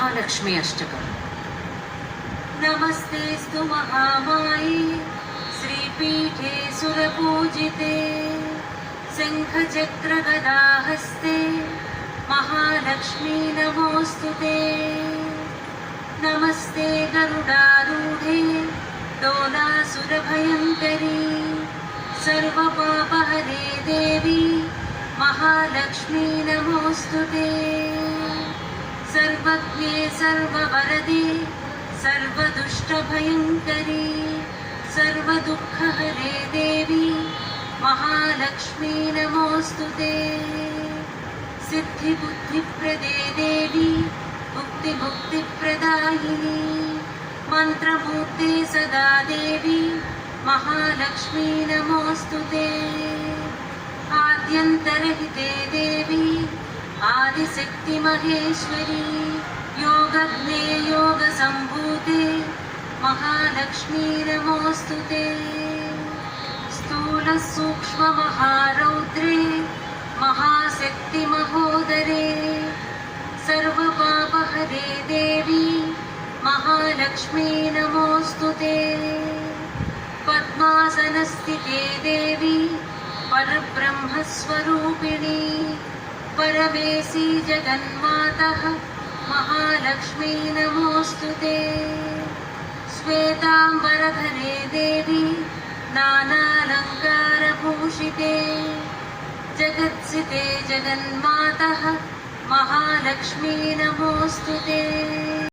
महालक्ष्मी अष्टकम्। नमस्तेस्तु महामाये श्रीपीठे सुरपूजिते शङ्खचक्रगदाहस्ते महालक्ष्मी नमोऽस्तुते। नमस्ते गरुडारूढे डोलासुरभयङ्करी सर्वपापहरे देवी महालक्ष्मी नमोऽस्तुते। सर्वज्ञे सर्ववरदे सर्वदुष्टभयङ्करी सर्वदुःखहरे देवी महालक्ष्मी नमोऽस्तुते। सिद्धिबुद्धिप्रदे देवी मुक्तिमुक्तिप्रदायिनी मन्त्रमूर्ते सदा देवी महालक्ष्मी नमोऽस्तुते। आद्यन्तरहिते देवी आदिशक्तिमहेश्वरी योगज्ञे योगसम्भूते महालक्ष्मी नमोऽस्तुते। स्थूलसूक्ष्ममहारौद्रे महाशक्तिमहोदरे सर्वपापहरे देवी महालक्ष्मी नमोऽस्तुते। पद्मासनस्थिते देवी परब्रह्मस्वरूपिणी परमेशी जगन्मातः महालक्ष्मी नमोऽस्तुते। श्वेताम्बरधरे देवी नानालङ्कारभूषिते जगत्सिते जगन्मातः महालक्ष्मी नमोऽस्तुते।